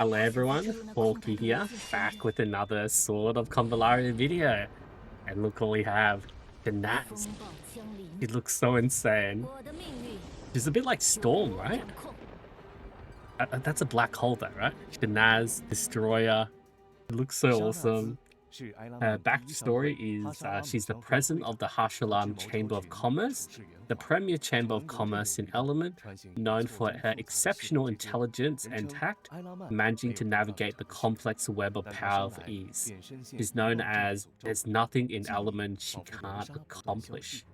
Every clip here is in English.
Hello everyone, Hawky here, back with another Sword of Convallaria video. And look what we have, Shahnaz. He looks so insane. She's a bit like Storm, right? That's a black hole though, right? Shahnaz, Destroyer. It looks so awesome. Her backstory is she's the president of the Hashalam Chamber of Commerce, the premier chamber of commerce in Element, known for her exceptional intelligence and tact, managing to navigate the complex web of power with ease. She's known as there's nothing in Element she can't accomplish.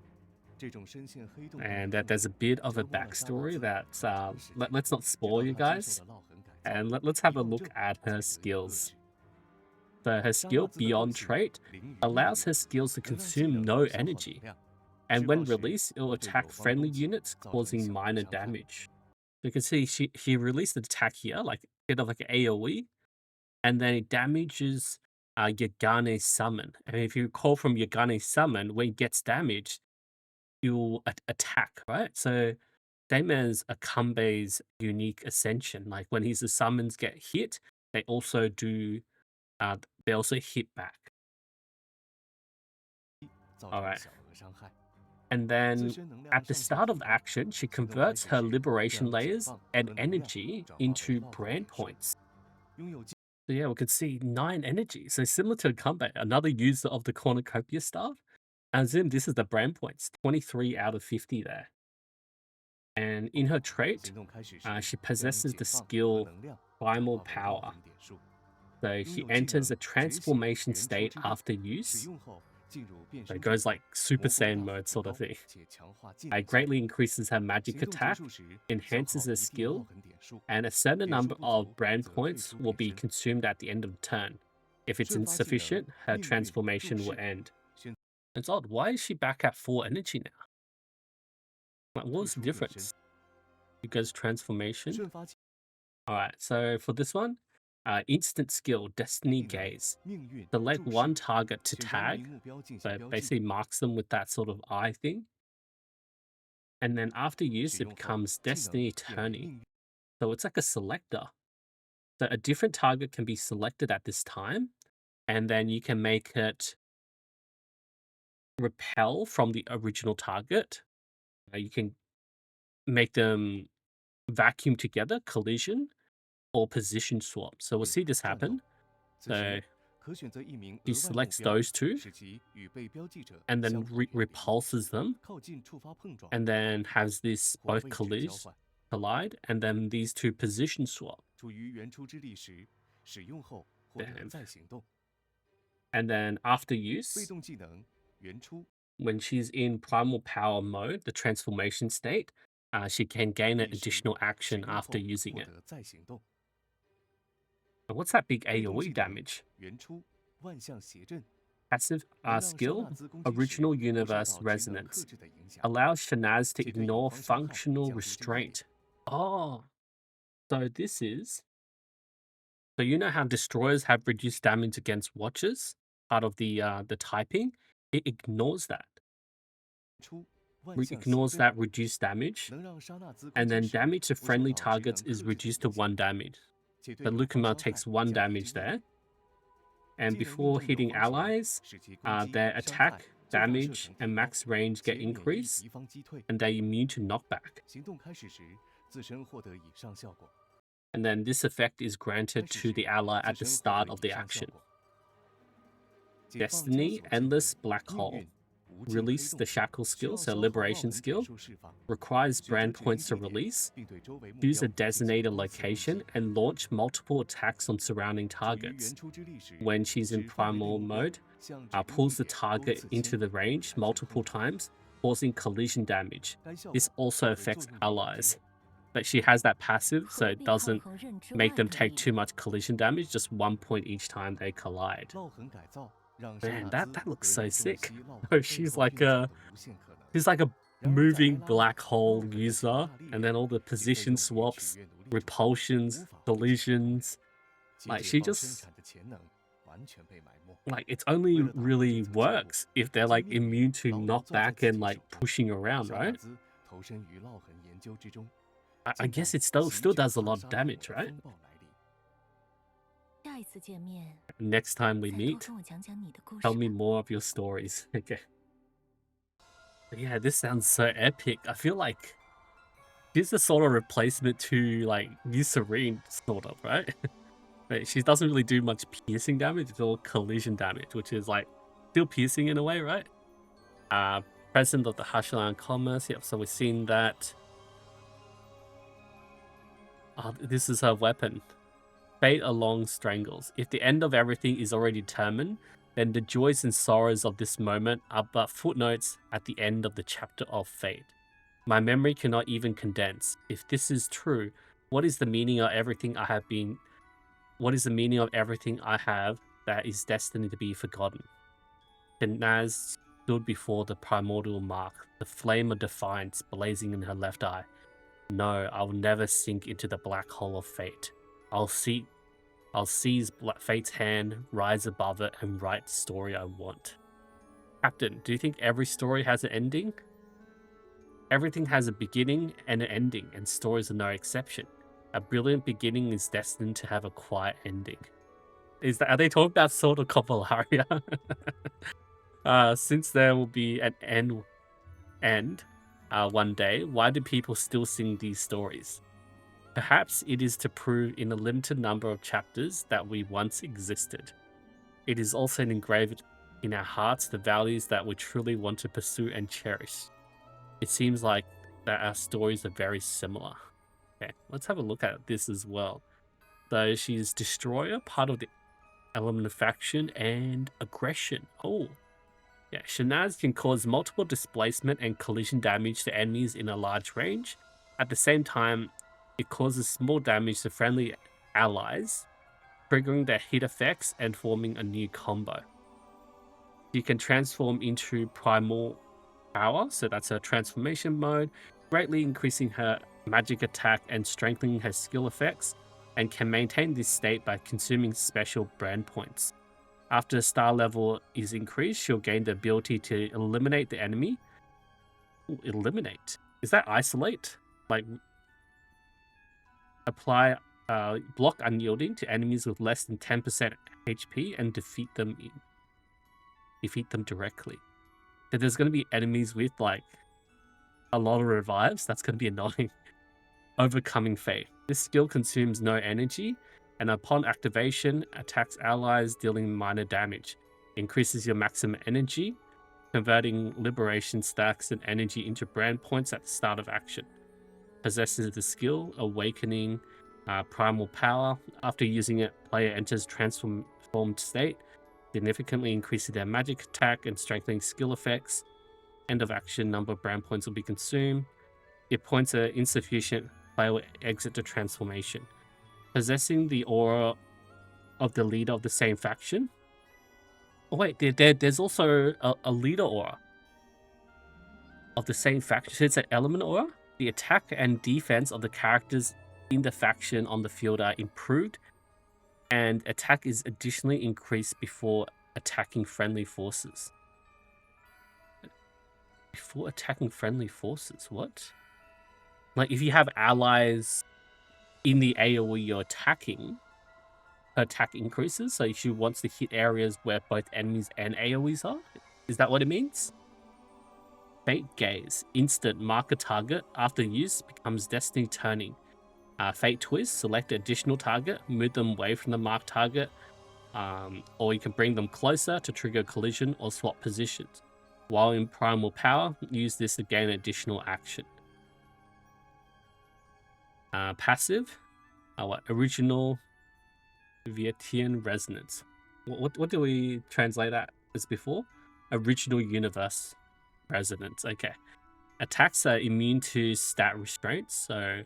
And that there's a bit of a backstory that let's not spoil you guys, and let's have a look at her skills. So her skill Beyond trait allows her skills to consume no energy, and when released, it will attack friendly units, causing minor damage. You can see he released the attack here, like bit of like an AoE, and then it damages Yagane's summon. And if you recall from Yagane's summon, when it gets damaged, it will attack, right? So same as Akambe's unique ascension, like when his summons get hit, they also do they also hit back. Alright. And then at the start of action, she converts her liberation layers and energy into brand points. So yeah, we can see 9 energy. So similar to Akambe, another user of the cornucopia staff. As in, this is the brand points, 23 out of 50 there. And in her trait, she possesses the skill Primal Power. So she enters a transformation state after use. So it goes like Super Saiyan mode sort of thing. It greatly increases her magic attack, enhances her skill, and a certain number of brand points will be consumed at the end of the turn. If it's insufficient, her transformation will end. It's odd, why is she back at 4 energy now? Like, what was the difference? Because transformation? Alright, so for this one, instant skill, Destiny Gaze. Select one target to tag, so it basically marks them with that sort of eye thing. And then after use, it becomes Destiny Turning. So it's like a selector. So a different target can be selected at this time, and then you can make it repel from the original target. You can make them vacuum together, collision, or position swap. So we'll see this happen. So he selects those two and then repulses them, and then has this both collide, and then these two position swap. And then after use, when she's in Primal Power mode, the transformation state, she can gain an additional action after using it. What's that big AoE damage? Passive skill, Original Universe Resonance. Allows Shahnaz to ignore functional restraint. Oh, so this is... So you know how destroyers have reduced damage against watchers? Part of the typing? It ignores that. Ignores that reduced damage, and then damage to friendly targets is reduced to 1 damage. The Lukama takes 1 damage there, and before hitting allies, their attack, damage, and max range get increased, and they're immune to knockback. And then this effect is granted to the ally at the start of the action. Destiny Endless Black Hole. Release the Shackle skill, so Liberation skill. Requires brand points to release. Choose a designated location and launch multiple attacks on surrounding targets. When she's in Primal mode, pulls the target into the range multiple times, causing collision damage. This also affects allies. But she has that passive, so it doesn't make them take too much collision damage, just 1 point each time they collide. Man, that looks so sick. Oh, she's like a moving black hole user, and then all the position swaps, repulsions, collisions. Like, she just... Like, it only really works if they're like immune to knockback and like pushing around, right? I guess it still does a lot of damage, right? Next time we meet, tell me more of your stories. Okay. But yeah, this sounds so epic. I feel like she's the sort of replacement to like New Serene, sort of, right? But she doesn't really do much piercing damage. It's all collision damage, which is like still piercing in a way, right? President of the Hashland Commerce. Yep, so we've seen that. Oh, this is her weapon. Fate along strangles. If the end of everything is already determined, then the joys and sorrows of this moment are but footnotes at the end of the chapter of fate. My memory cannot even condense. If this is true, what is the meaning of everything I have been? What is the meaning of everything I have that is destined to be forgotten? Shahnaz stood before the primordial mark, the flame of defiance blazing in her left eye. No, I will never sink into the black hole of fate. I'll seize fate's hand, rise above it, and write the story I want. Captain, do you think every story has an ending? Everything has a beginning and an ending, and stories are no exception. A brilliant beginning is destined to have a quiet ending. Are they talking about Sword of Convallaria? Since there will be an end one day, why do people still sing these stories? Perhaps it is to prove in a limited number of chapters that we once existed. It is also engraved in our hearts the values that we truly want to pursue and cherish. It seems like that our stories are very similar. Okay, let's have a look at this as well. So she's Destroyer, part of the element of faction and aggression. Oh, yeah. Shahnaz can cause multiple displacement and collision damage to enemies in a large range. At the same time, it causes small damage to friendly allies, triggering their hit effects and forming a new combo. You can transform into primal power, so that's her transformation mode, greatly increasing her magic attack and strengthening her skill effects, and can maintain this state by consuming special brand points. After the star level is increased, she'll gain the ability to eliminate the enemy. Ooh, eliminate. Is that isolate? Like apply block unyielding to enemies with less than 10% HP and defeat them directly. So there's going to be enemies with like a lot of revives. That's going to be annoying. Overcoming fate. This skill consumes no energy, and upon activation, attacks allies dealing minor damage. Increases your maximum energy, converting liberation stacks and energy into brand points at the start of action. Possesses the skill Awakening Primal Power. After using it, player enters transformed state, significantly increasing their magic attack and strengthening skill effects. End of action, number of brand points will be consumed. If points are insufficient, player will exit the transformation. Possessing the aura of the leader of the same faction. Oh wait, there's also a leader aura of the same faction. So it's an element aura. The attack and defense of the characters in the faction on the field are improved, and attack is additionally increased before attacking friendly forces. Before attacking friendly forces? What? Like if you have allies in the AoE you're attacking, her attack increases. So she wants to hit areas where both enemies and AoEs are. Is that what it means? Fate Gaze. Instant. Mark a target. After use, becomes Destiny Turning. Fate Twist. Select additional target. Move them away from the marked target. Or you can bring them closer to trigger collision or swap positions. While in Primal Power, use this to gain additional action. Passive. Original Vietian Resonance. What do we translate that as before? Original Universe Resonance. Okay. Attacks are immune to stat restraints. So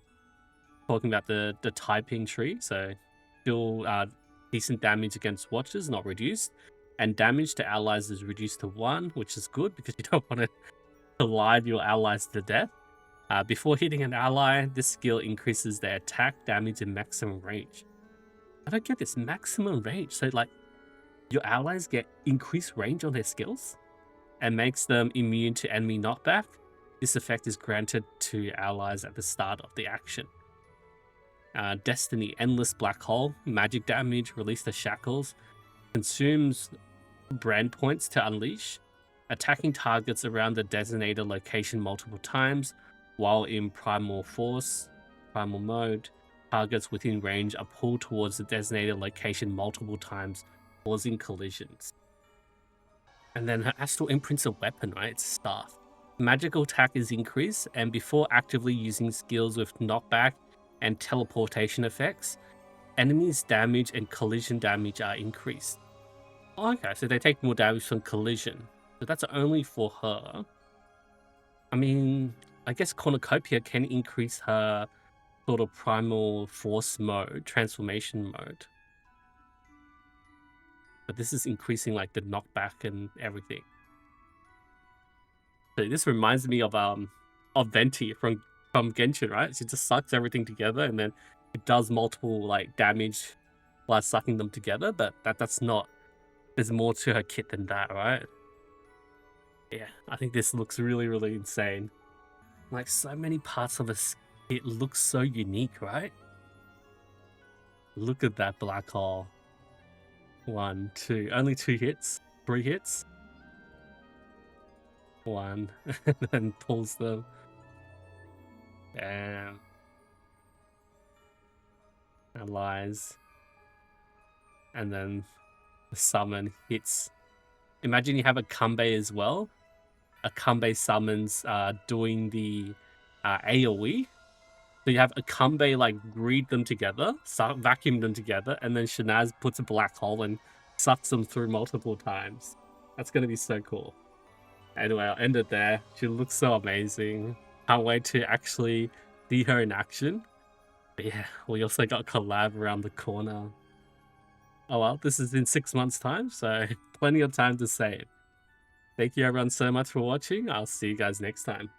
talking about the typing tree. So still decent damage against watchers, not reduced. And damage to allies is reduced to 1, which is good because you don't want to collide your allies to death. Before hitting an ally, this skill increases their attack, damage, and maximum range. I don't get this maximum range. So like your allies get increased range on their skills and makes them immune to enemy knockback. This effect is granted to allies at the start of the action. Destiny, endless black hole, magic damage, release the shackles, consumes brand points to unleash, attacking targets around the designated location multiple times while in primal mode. Targets within range are pulled towards the designated location multiple times, causing collisions. And then her astral imprint's a weapon, right? It's staff. Magical attack is increased, and before actively using skills with knockback and teleportation effects, enemies' damage and collision damage are increased. Okay, so they take more damage from collision. So that's only for her. I mean, I guess Cornucopia can increase her sort of primal force mode, transformation mode. But this is increasing like the knockback and everything. So this reminds me of Venti from Genshin, right? She just sucks everything together and then it does multiple like damage while sucking them together, but that's not, there's more to her kit than that, right? Yeah, I think this looks really, really insane. Like so many parts of it looks so unique, right? Look at that black hole. 1, 2, only 2 hits, 3 hits. 1, and then pulls them. Damn. And lies. And then the summon hits. Imagine you have a Kanbei as well. A Kanbei summons doing the AoE. So you have a Kanbei like breed them together, vacuum them together, and then Shahnaz puts a black hole and sucks them through multiple times. That's going to be so cool. Anyway, I'll end it there. She looks so amazing. Can't wait to actually see her in action. But yeah, we also got collab around the corner. Oh well, this is in 6 months' time, so plenty of time to save. Thank you everyone so much for watching. I'll see you guys next time.